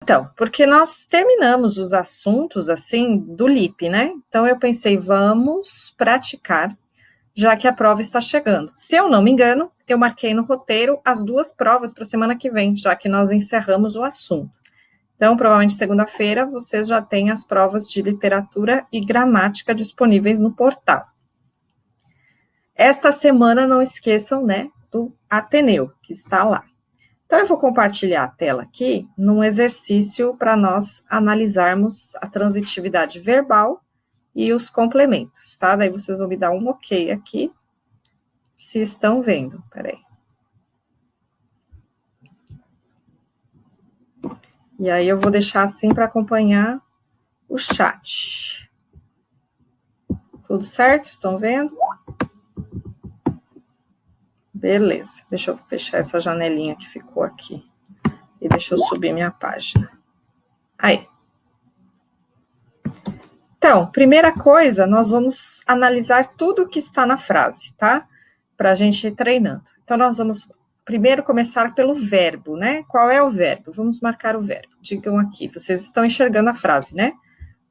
Então, porque nós terminamos os assuntos, assim, do LIP, né? Então, eu pensei, vamos praticar, já que a prova está chegando. Se eu não me engano, eu marquei no roteiro as 2 provas para a semana que vem, já que nós encerramos o assunto. Então, provavelmente, segunda-feira, vocês já têm as provas de literatura e gramática disponíveis no portal. Esta semana, não esqueçam, né, do Ateneu, que está lá. Então, eu vou compartilhar a tela aqui num exercício para nós analisarmos a transitividade verbal e os complementos, tá? Daí vocês vão me dar um ok aqui, se estão vendo. Peraí. E aí eu vou deixar assim para acompanhar o chat. Tudo certo? Estão vendo? Beleza. Deixa eu fechar essa janelinha que ficou aqui. E deixa eu subir minha página. Aí. Então, primeira coisa, nós vamos analisar tudo que está na frase, tá? Para a gente ir treinando. Então, nós vamos primeiro começar pelo verbo, né? Qual é o verbo? Vamos marcar o verbo. Digam aqui, vocês estão enxergando a frase, né?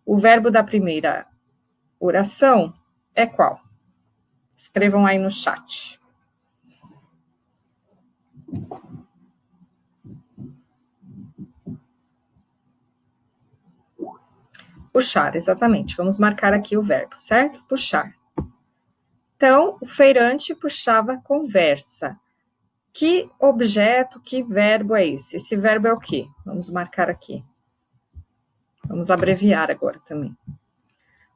O verbo da primeira oração é qual? Escrevam aí no chat. Puxar, exatamente. Vamos marcar aqui o verbo, certo? Puxar. Então, o feirante puxava conversa. Que objeto, que verbo é esse? Esse verbo é o quê? Vamos marcar aqui. Vamos abreviar agora também.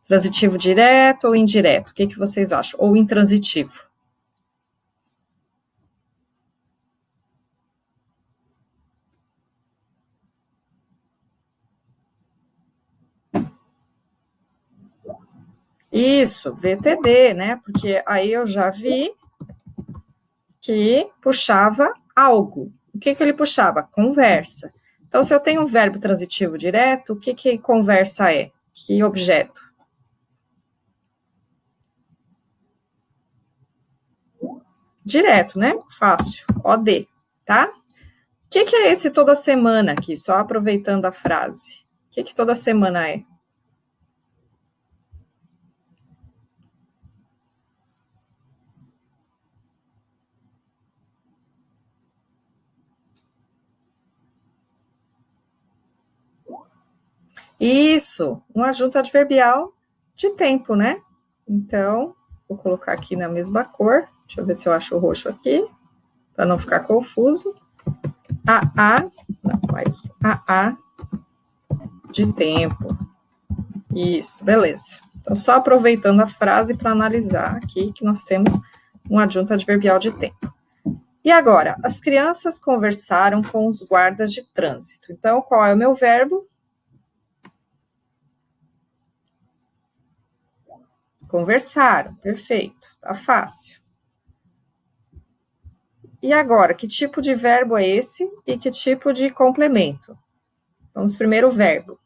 Transitivo direto ou indireto? O que vocês acham? Ou intransitivo? Isso, VTD, né? Porque aí eu já vi que puxava algo. O que ele puxava? Conversa. Então, se eu tenho um verbo transitivo direto, o que conversa é? Que objeto? Direto, né? Fácil. OD, tá? O que é esse toda semana aqui? Só aproveitando a frase. O que toda semana é? Isso, um adjunto adverbial de tempo, né? Então, vou colocar aqui na mesma cor. Deixa eu ver se eu acho o roxo aqui, para não ficar confuso. AA de tempo. Isso, beleza. Então, só aproveitando a frase para analisar aqui que nós temos um adjunto adverbial de tempo. E agora, as crianças conversaram com os guardas de trânsito. Então, qual é o meu verbo? Conversaram, perfeito, tá fácil. E agora, que tipo de verbo é esse e que tipo de complemento? Vamos primeiro o verbo.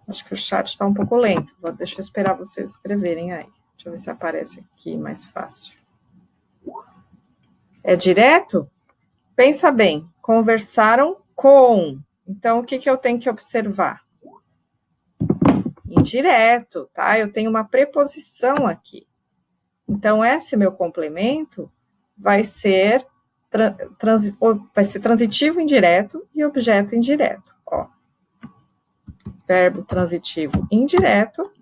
Acho que o chat está um pouco lento. Deixa eu esperar vocês escreverem aí. Deixa eu ver se aparece aqui mais fácil. É direto? Pensa bem. Conversaram com. Então, o que eu tenho que observar? Indireto, tá? Eu tenho uma preposição aqui. Então, esse meu complemento vai ser transitivo indireto e objeto indireto. Ó. Verbo transitivo indireto.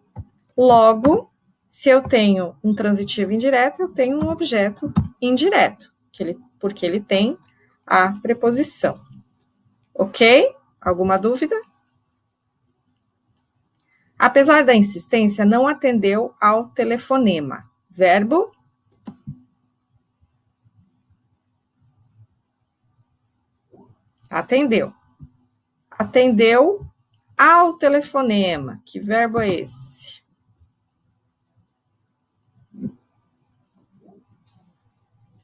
Logo, se eu tenho um transitivo indireto, eu tenho um objeto indireto, porque ele tem a preposição. Ok? Alguma dúvida? Apesar da insistência, não atendeu ao telefonema. Verbo? Atendeu. Atendeu ao telefonema. Que verbo é esse?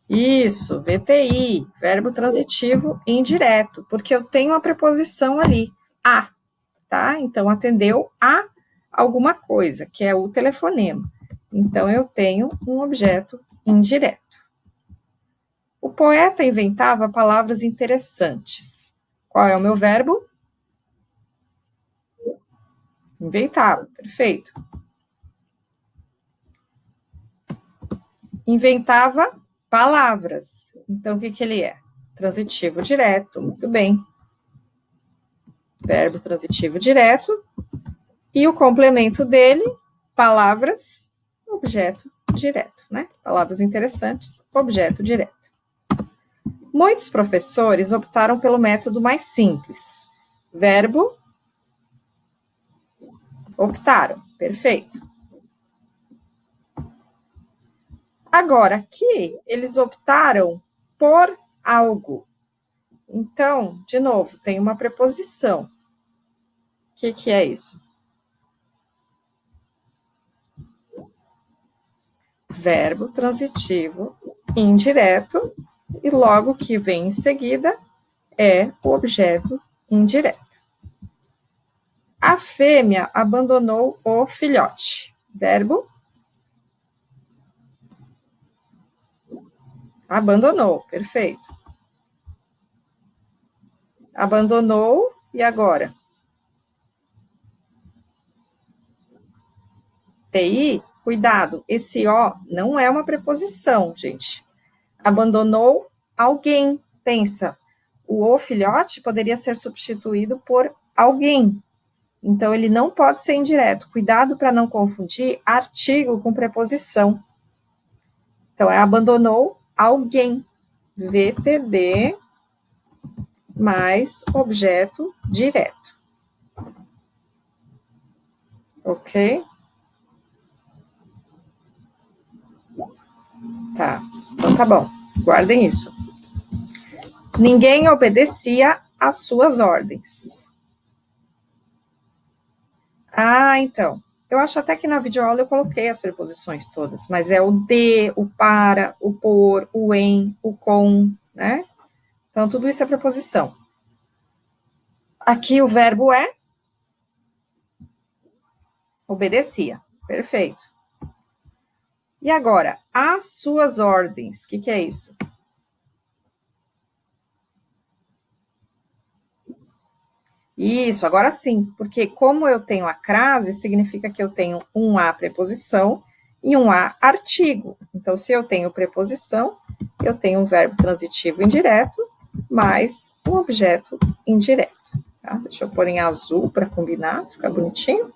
Isso, VTI, verbo transitivo indireto, porque eu tenho a preposição ali, a, tá? Então, atendeu a alguma coisa, que é o telefonema. Então, eu tenho um objeto indireto. O poeta inventava palavras interessantes. Qual é o meu verbo? Inventava, perfeito. Inventava palavras. Então, o que, que ele é? Transitivo direto, muito bem. Verbo transitivo direto. E o complemento dele, palavras, objeto direto, né? Palavras interessantes, objeto direto. Muitos professores optaram pelo método mais simples. Verbo, optaram, perfeito. Agora, aqui, eles optaram por algo. Então, de novo, tem uma preposição. O que é isso? Verbo transitivo indireto, e logo que vem em seguida é o objeto indireto. A fêmea abandonou o filhote. Verbo? Abandonou, perfeito. Abandonou, e agora? TI, cuidado, esse O não é uma preposição, gente. Abandonou alguém, pensa. O filhote poderia ser substituído por alguém. Então, ele não pode ser indireto. Cuidado para não confundir artigo com preposição. Então, abandonou alguém. VTD mais objeto direto. Ok? Tá. Então, tá bom. Guardem isso. Ninguém obedecia às suas ordens. Ah, então. Eu acho até que na videoaula eu coloquei as preposições todas, mas é o de, o para, o por, o em, o com, né? Então, tudo isso é preposição. Aqui o verbo é obedecia. Perfeito. E agora, as suas ordens. O que é isso? Isso, agora sim, porque como eu tenho a crase, significa que eu tenho um a preposição e um a artigo. Então, se eu tenho preposição, eu tenho um verbo transitivo indireto mais um objeto indireto. Tá? Deixa eu pôr em azul para combinar, ficar bonitinho.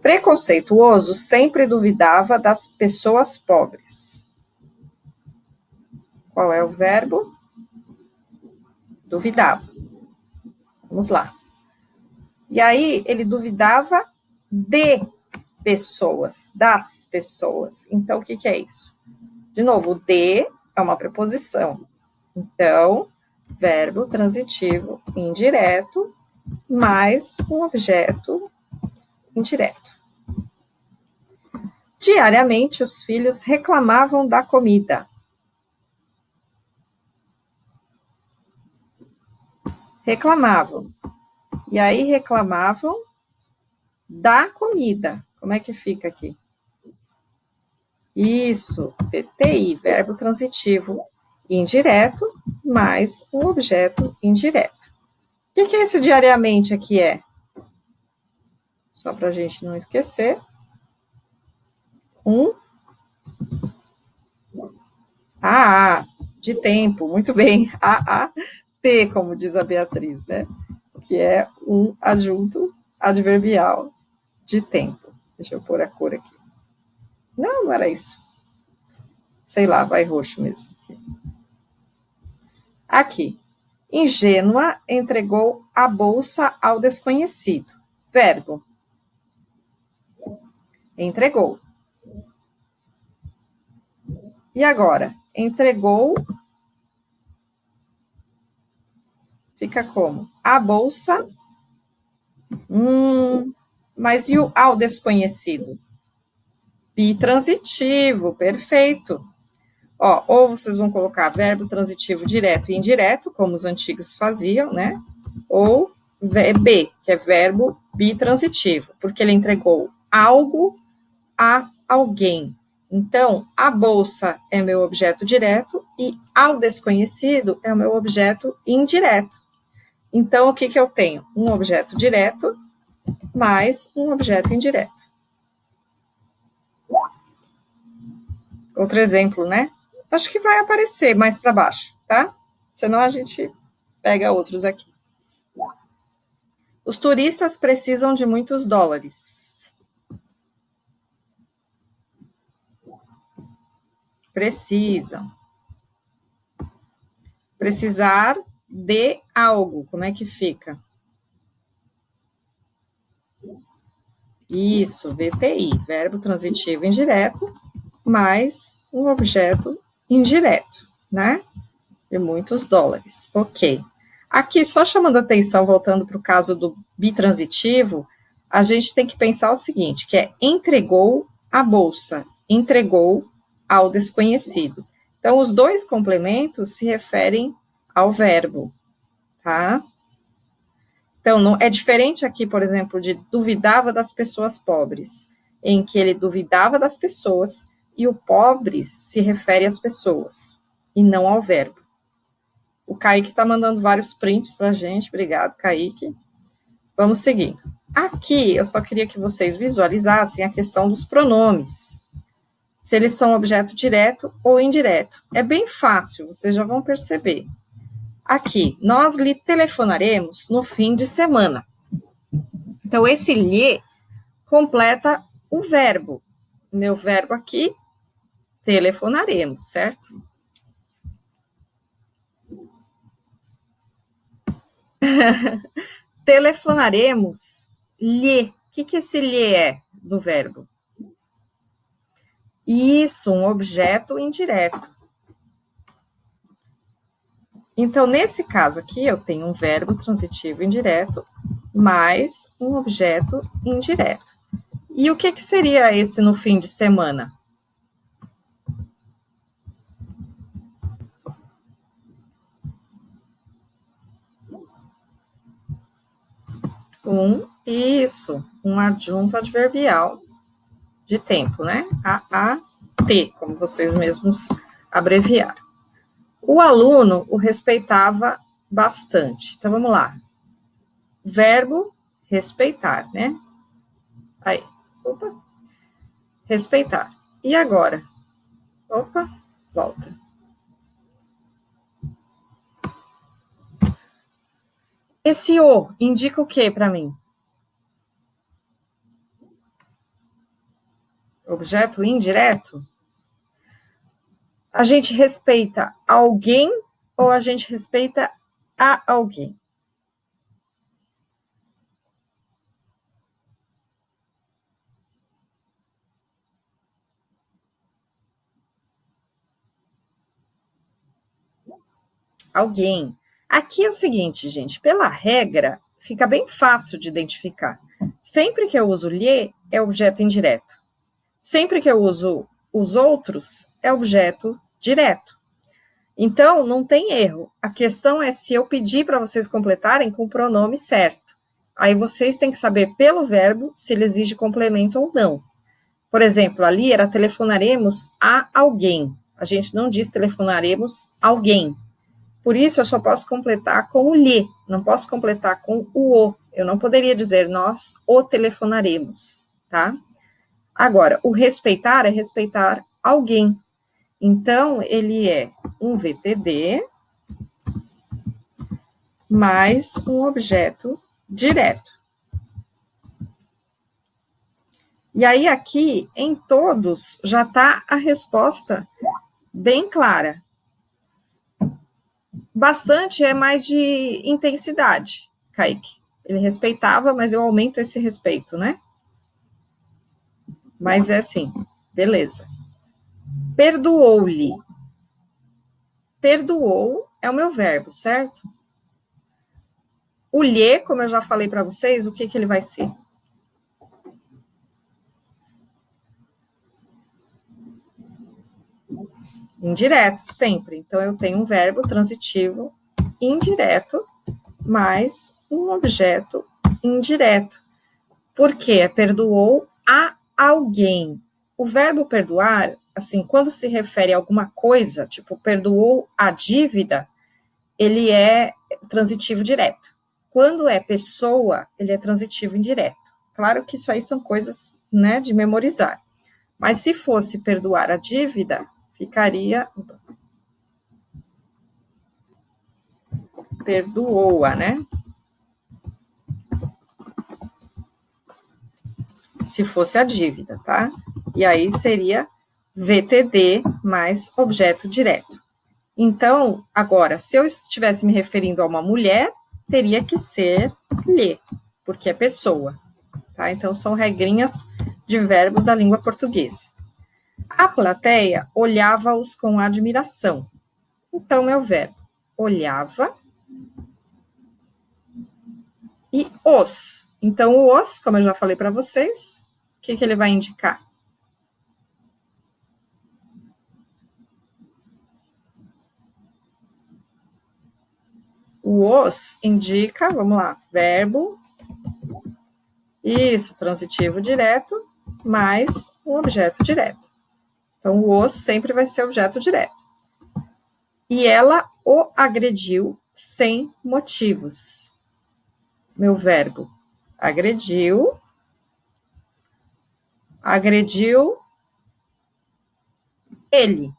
Preconceituoso sempre duvidava das pessoas pobres. Qual é o verbo? Duvidava. Vamos lá. E aí, ele duvidava de pessoas, das pessoas. Então, o que é isso? De novo, o de é uma preposição. Então, verbo transitivo indireto mais um objeto indireto. Diariamente, os filhos reclamavam da comida. Reclamavam. E aí, reclamavam da comida. Como é que fica aqui? Isso, VTI, verbo transitivo indireto, mais um objeto indireto. O que esse diariamente aqui é? Só para a gente não esquecer. De tempo, muito bem. T, como diz a Beatriz, né? Que é um adjunto adverbial de tempo. Deixa eu pôr a cor aqui. Não era isso. Sei lá, vai roxo mesmo. Aqui. Ingênua entregou a bolsa ao desconhecido. Verbo. Entregou. E agora? Entregou. Fica como? A bolsa. Mas e o ao desconhecido? Bitransitivo, perfeito. Ó, ou vocês vão colocar verbo transitivo direto e indireto, como os antigos faziam, né? Ou B, que é verbo bitransitivo, porque ele entregou algo a alguém. Então, a bolsa é meu objeto direto e ao desconhecido é o meu objeto indireto. Então, o que eu tenho? Um objeto direto mais um objeto indireto. Outro exemplo, né? Acho que vai aparecer mais para baixo, tá? Senão a gente pega outros aqui. Os turistas precisam de muitos dólares. Precisam. Precisar de algo, como é que fica? Isso, VTI, verbo transitivo indireto, mais um objeto indireto, né? De muitos dólares. Ok. Aqui, só chamando a atenção, voltando para o caso do bitransitivo, a gente tem que pensar o seguinte, que é entregou a bolsa, entregou ao desconhecido. Então, os dois complementos se referem ao verbo, tá? Então, não, é diferente aqui, por exemplo, de duvidava das pessoas pobres, em que ele duvidava das pessoas e o pobres se refere às pessoas e não ao verbo. O Kaique está mandando vários prints para a gente, obrigado, Kaique. Vamos seguindo. Aqui, eu só queria que vocês visualizassem a questão dos pronomes, se eles são objeto direto ou indireto. É bem fácil, vocês já vão perceber. Aqui, nós lhe telefonaremos no fim de semana. Então, esse lhe completa o verbo. Meu verbo aqui, telefonaremos, certo? Telefonaremos lhe. O que esse lhe é do verbo? Isso, um objeto indireto. Então, nesse caso aqui, eu tenho um verbo transitivo indireto mais um objeto indireto. E o que seria esse no fim de semana? Um adjunto adverbial de tempo, né? AAT, como vocês mesmos abreviaram. O aluno o respeitava bastante. Então, vamos lá. Verbo respeitar, né? Aí, opa. Respeitar. E agora? Opa, volta. Esse o indica o que para mim? Objeto indireto? A gente respeita alguém ou a gente respeita a alguém? Alguém. Aqui é o seguinte, gente, pela regra, fica bem fácil de identificar. Sempre que eu uso lhe, é objeto indireto. Sempre que eu uso os outros, é objeto direto. Então, não tem erro. A questão é se eu pedir para vocês completarem com o pronome certo. Aí vocês têm que saber pelo verbo se ele exige complemento ou não. Por exemplo, ali era telefonaremos a alguém. A gente não diz telefonaremos alguém. Por isso, eu só posso completar com o lhe, não posso completar com o. Eu não poderia dizer nós o telefonaremos, tá? Agora, o respeitar é respeitar alguém. Então, ele é um VTD mais um objeto direto. E aí, aqui, em todos, já está a resposta bem clara. Bastante é mais de intensidade, Kaique. Ele respeitava, mas eu aumento esse respeito, né? Mas é assim, beleza. Perdoou-lhe. Perdoou é o meu verbo, certo? O lhe, como eu já falei para vocês, o que ele vai ser? indireto, sempre. Então, eu tenho um verbo transitivo indireto mais um objeto indireto. Por quê? Perdoou a alguém. O verbo perdoar, assim, quando se refere a alguma coisa, tipo, perdoou a dívida, ele é transitivo direto. Quando é pessoa, ele é transitivo indireto. Claro que isso aí são coisas, né, de memorizar. Mas se fosse perdoar a dívida, ficaria perdoou-a, né? Se fosse a dívida, tá? E aí seria VTD mais objeto direto. Então, agora, se eu estivesse me referindo a uma mulher, teria que ser lhe, porque é pessoa, tá? Então, são regrinhas de verbos da língua portuguesa. A plateia olhava-os com admiração. Então, é o verbo olhava e os. Então, o os, como eu já falei para vocês, o que ele vai indicar? O os indica, vamos lá, verbo, isso, transitivo direto, mais um objeto direto. Então, o os sempre vai ser objeto direto. E ela o agrediu sem motivos. Meu verbo, agrediu ele.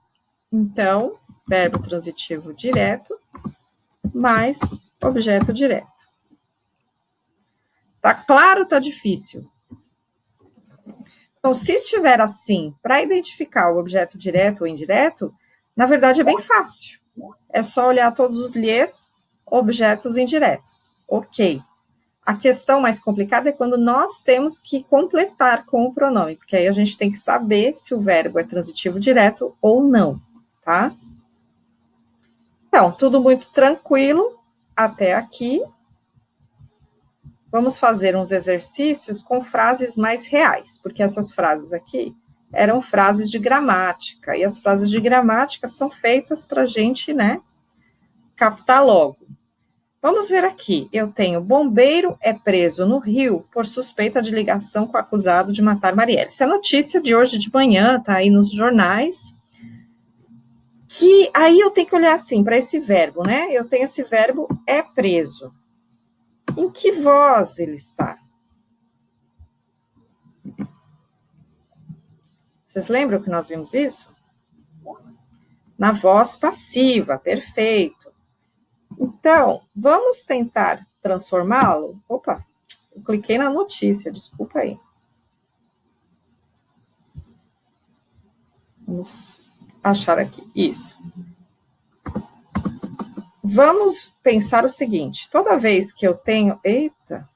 Então, verbo transitivo direto, mais objeto direto. Tá claro ou tá difícil? Então, se estiver assim, para identificar o objeto direto ou indireto, na verdade é bem fácil. É só olhar todos os lhes, objetos indiretos. Ok. A questão mais complicada é quando nós temos que completar com o pronome, porque aí a gente tem que saber se o verbo é transitivo direto ou não, tá? Então, tudo muito tranquilo até aqui. Vamos fazer uns exercícios com frases mais reais, porque essas frases aqui eram frases de gramática, e as frases de gramática são feitas para a gente, né, captar logo. Vamos ver aqui, eu tenho bombeiro é preso no Rio por suspeita de ligação com o acusado de matar Marielle. Essa é a notícia de hoje de manhã, tá aí nos jornais, que aí eu tenho que olhar assim, para esse verbo, né, eu tenho esse verbo é preso. Em que voz ele está? Vocês lembram que nós vimos isso? Na voz passiva, perfeito. Então, vamos tentar transformá-lo. Opa, eu cliquei na notícia, desculpa aí. Vamos achar aqui, isso. Vamos pensar o seguinte, toda vez que eu tenho... Eita!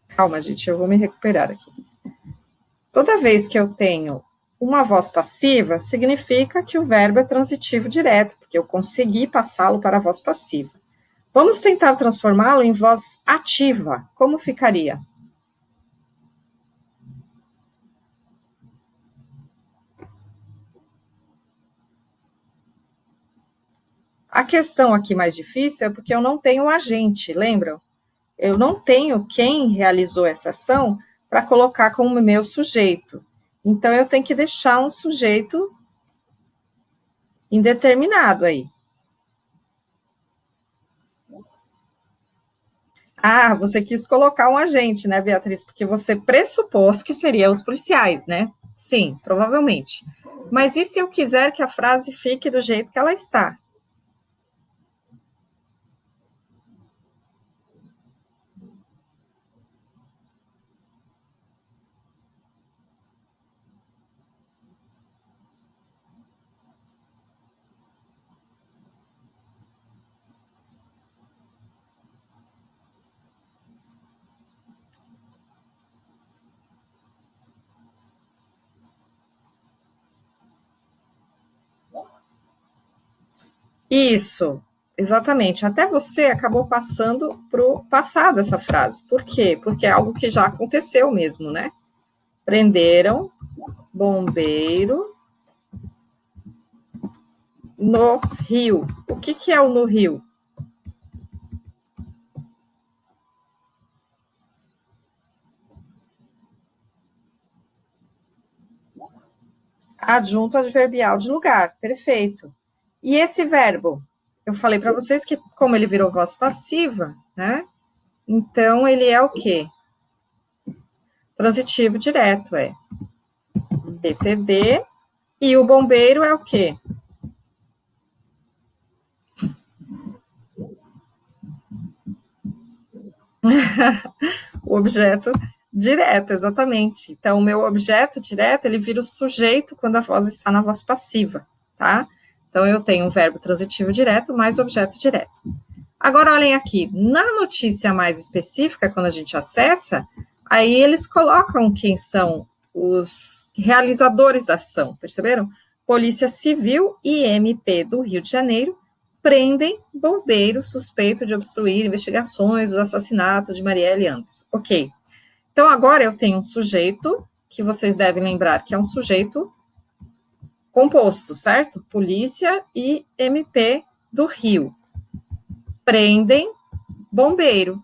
Calma, gente, eu vou me recuperar aqui. Toda vez que eu tenho uma voz passiva, significa que o verbo é transitivo direto, porque eu consegui passá-lo para a voz passiva. Vamos tentar transformá-lo em voz ativa. Como ficaria? A questão aqui mais difícil é porque eu não tenho o agente, lembram? Eu não tenho quem realizou essa ação para colocar como meu sujeito. Então, eu tenho que deixar um sujeito indeterminado aí. Ah, você quis colocar um agente, né, Beatriz? Porque você pressupôs que seriam os policiais, né? Sim, provavelmente. Mas e se eu quiser que a frase fique do jeito que ela está? Isso, exatamente. Até você acabou passando para o passado essa frase. Por quê? Porque é algo que já aconteceu mesmo, né? Prenderam bombeiro no Rio. O que é o no Rio? Adjunto adverbial de lugar, perfeito. E esse verbo? Eu falei para vocês que, como ele virou voz passiva, né? Então, ele é o quê? Transitivo direto, é VTD. E o bombeiro é o quê? O objeto direto, exatamente. Então, o meu objeto direto, ele vira o sujeito quando a voz está na voz passiva, tá? Então, eu tenho um verbo transitivo direto mais o objeto direto. Agora, olhem aqui, na notícia mais específica, quando a gente acessa, aí eles colocam quem são os realizadores da ação, perceberam? Polícia Civil e MP do Rio de Janeiro prendem bombeiro suspeito de obstruir investigações dos assassinatos de Marielle Anderson. Ok. Então, agora eu tenho um sujeito, que vocês devem lembrar que é um sujeito composto, certo? Polícia e MP do Rio. Prendem bombeiro.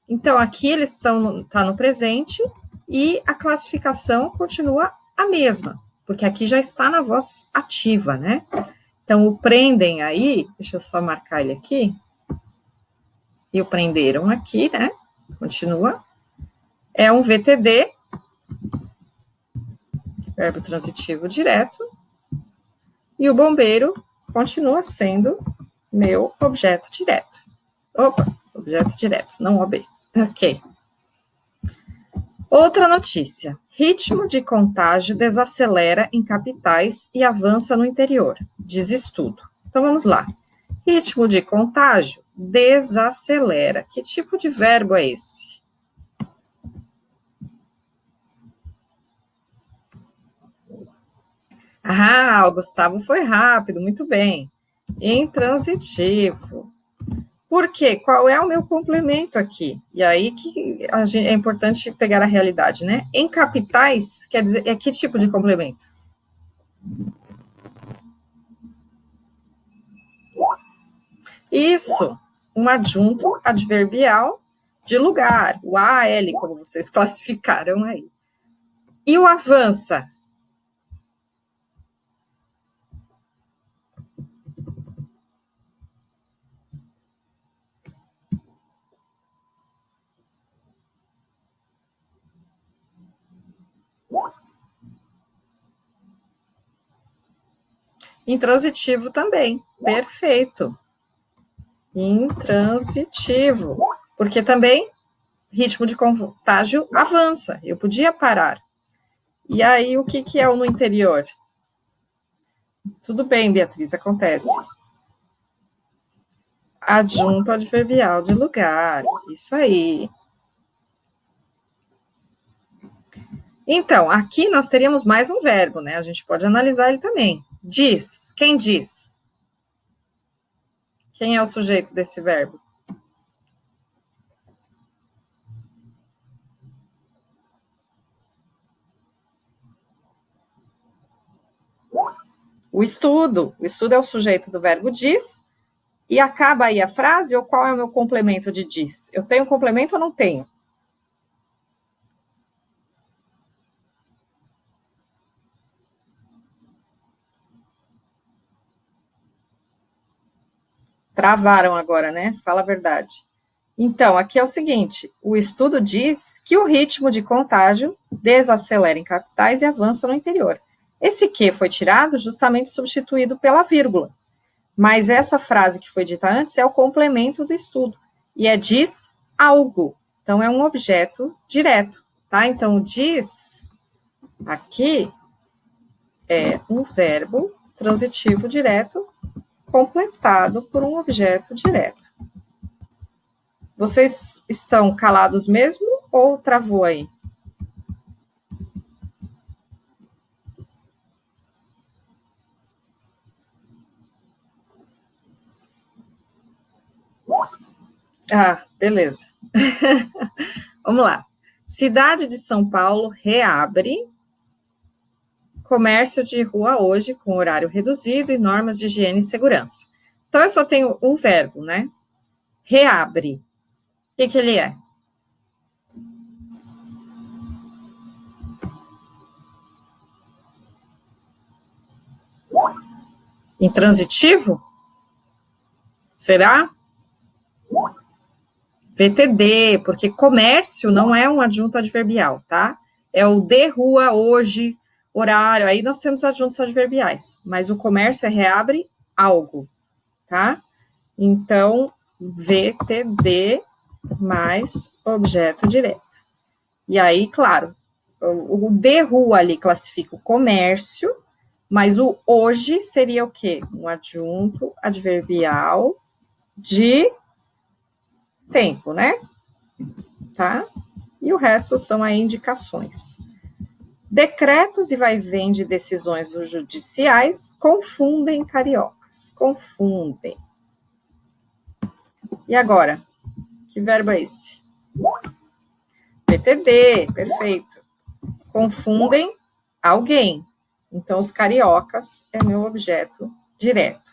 Então, aqui eles estão tá no presente e a classificação continua a mesma, porque aqui já está na voz ativa, né? Então, o prendem aí, deixa eu só marcar ele aqui, e o prenderam aqui, né? Continua. É um VTD, verbo transitivo direto, e o bombeiro continua sendo meu objeto direto. Opa, objeto direto, não OB. Ok. Outra notícia. Ritmo de contágio desacelera em capitais e avança no interior, diz estudo. Então, vamos lá. Ritmo de contágio desacelera. Que tipo de verbo é esse? Ah, o Gustavo foi rápido, muito bem. Intransitivo. Por quê? Qual é o meu complemento aqui? E aí que é importante pegar a realidade, né? Em capitais, quer dizer, é que tipo de complemento? Isso, um adjunto adverbial de lugar, o AL, como vocês classificaram aí. E o avança? Intransitivo também, perfeito. Intransitivo, porque também ritmo de contágio avança, eu podia parar. E aí, o que é o no interior? Tudo bem, Beatriz, acontece. Adjunto adverbial de lugar, isso aí. Então, aqui nós teríamos mais um verbo, né? A gente pode analisar ele também. Diz. Quem diz? Quem é o sujeito desse verbo? O estudo. O estudo é o sujeito do verbo diz. E acaba aí a frase, ou qual é o meu complemento de diz? Eu tenho complemento ou não tenho? Travaram agora, né? Fala a verdade. Então, aqui é o seguinte: o estudo diz que o ritmo de contágio desacelera em capitais e avança no interior. Esse que foi tirado, justamente substituído pela vírgula. Mas essa frase que foi dita antes é o complemento do estudo. E é diz algo. Então, é um objeto direto, tá? Então, diz aqui é um verbo transitivo direto completado por um objeto direto. Vocês estão calados mesmo ou travou aí? Ah, beleza. Vamos lá. Cidade de São Paulo reabre comércio de rua hoje com horário reduzido e normas de higiene e segurança. Então, eu só tenho um verbo, né? Reabre. O que ele é? Intransitivo? Será? VTD, porque comércio não é um adjunto adverbial, tá? É o de rua, hoje, horário, aí nós temos adjuntos adverbiais, mas o comércio é reabre algo, tá? Então, VTD mais objeto direto. E aí, claro, o de rua ali classifica o comércio, mas o hoje seria o quê? Um adjunto adverbial de tempo, né? Tá? E o resto são aí indicações. Decretos e vai-vem de decisões judiciais confundem cariocas. Confundem. E agora? Que verbo é esse? PTD, perfeito. Confundem alguém. Então, os cariocas é meu objeto direto.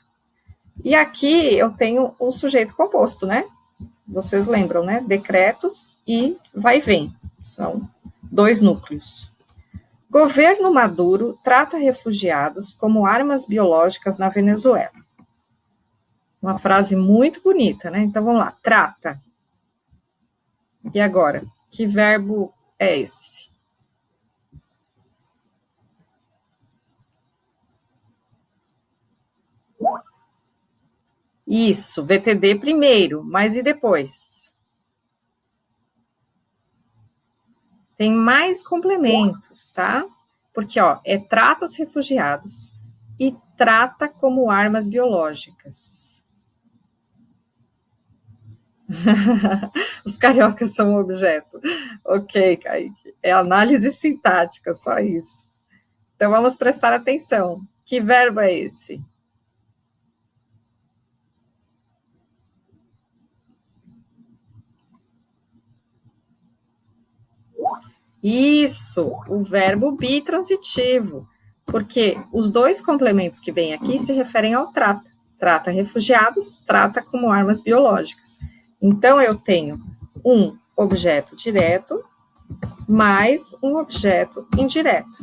E aqui eu tenho um sujeito composto, né? Vocês lembram, né? Decretos e vai-vem. São 2 núcleos. Governo Maduro trata refugiados como armas biológicas na Venezuela. Uma frase muito bonita, né? Então, vamos lá. Trata. E agora? Que verbo é esse? Isso, VTD primeiro, mas e depois? Tem mais complementos, tá? Porque, ó, trata os refugiados e trata como armas biológicas. Os cariocas são um objeto. Ok, Kaique. É análise sintática, só isso. Então, vamos prestar atenção. Que verbo é esse? Isso, o verbo bitransitivo, porque os 2 complementos que vêm aqui se referem ao trata. Trata refugiados, trata como armas biológicas. Então, eu tenho um objeto direto mais um objeto indireto,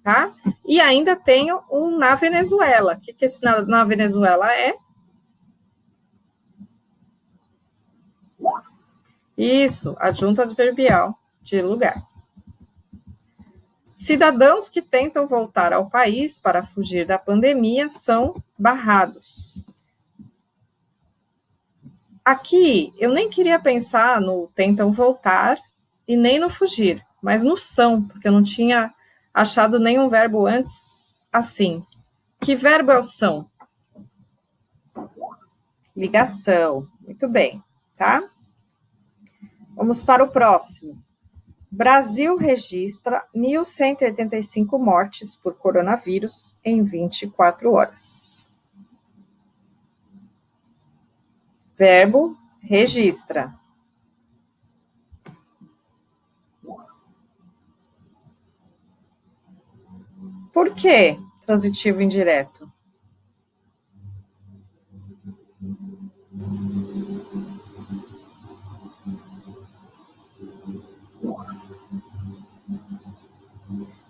tá? E ainda tenho um na Venezuela. O que esse na Venezuela é? Isso, adjunto adverbial de lugar. Cidadãos que tentam voltar ao país para fugir da pandemia são barrados. Aqui, eu nem queria pensar no tentam voltar e nem no fugir, mas no são, porque eu não tinha achado nenhum verbo antes assim. Que verbo é o são? Ligação. Muito bem, tá? Vamos para o próximo. Brasil registra 1.185 mortes por coronavírus em 24 horas. Verbo registra. Por que transitivo indireto?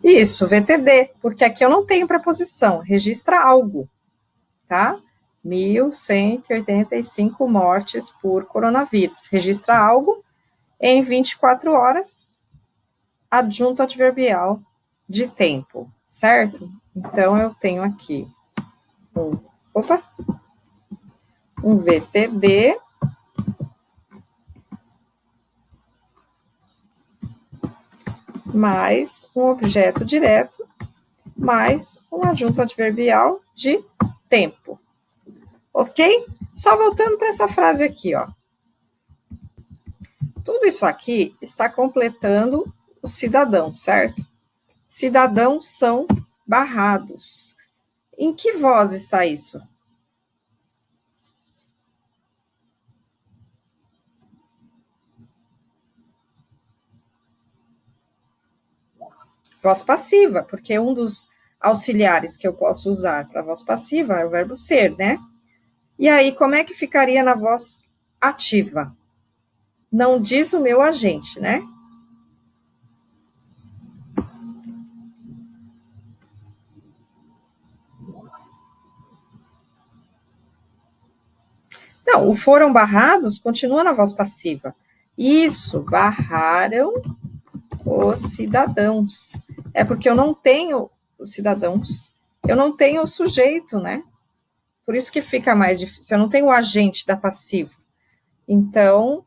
Isso, VTD, porque aqui eu não tenho preposição, registra algo, tá? 1.185 mortes por coronavírus. Registra algo em 24 horas, adjunto adverbial de tempo, certo? Então, eu tenho aqui um VTD mais um objeto direto mais um adjunto adverbial de tempo. Ok? Só voltando para essa frase aqui, ó. Tudo isso aqui está completando o cidadão, certo? Cidadãos são barrados. Em que voz está isso? Voz passiva, porque um dos auxiliares que eu posso usar para a voz passiva é o verbo ser, né? E aí, como é que ficaria na voz ativa? Não diz o meu agente, né? Não, o foram barrados continua na voz passiva. Isso, barraram os cidadãos. É porque eu não tenho os cidadãos, eu não tenho o sujeito, né? Por isso que fica mais difícil. Eu não tenho o agente da passiva. Então,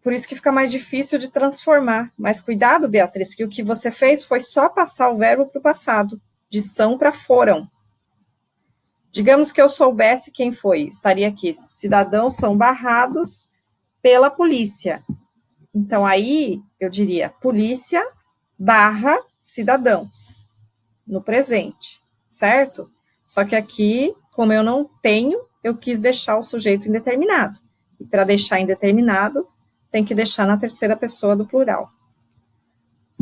por isso que fica mais difícil de transformar. Mas cuidado, Beatriz, que o que você fez foi só passar o verbo para o passado, de são para foram. Digamos que eu soubesse quem foi, estaria aqui. Cidadãos são barrados pela polícia. Então, aí eu diria polícia barra cidadãos, no presente, certo? Só que aqui, como eu não tenho, eu quis deixar o sujeito indeterminado. E para deixar indeterminado, tem que deixar na terceira pessoa do plural.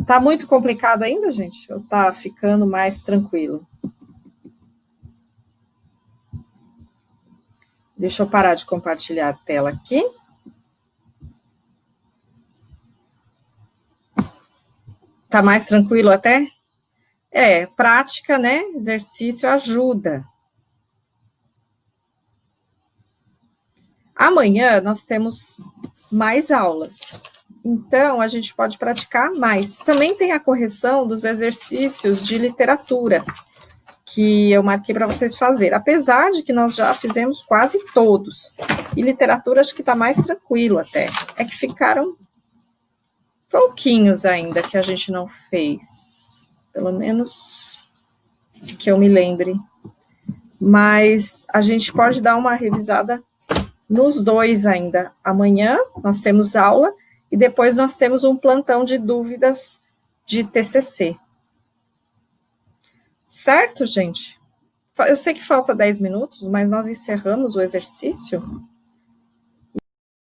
Tá muito complicado ainda, gente? Ou tá ficando mais tranquilo? Deixa eu parar de compartilhar a tela aqui. Tá mais tranquilo até? Prática, né? Exercício ajuda. Amanhã nós temos mais aulas. Então, a gente pode praticar mais. Também tem a correção dos exercícios de literatura, que eu marquei para vocês fazerem. Apesar de que nós já fizemos quase todos. E literatura acho que está mais tranquilo até. É que ficaram pouquinhos ainda que a gente não fez. Pelo menos que eu me lembre. Mas a gente pode dar uma revisada nos dois ainda. Amanhã nós temos aula e depois nós temos um plantão de dúvidas de TCC. Certo, gente? Eu sei que falta 10 minutos, mas nós encerramos o exercício.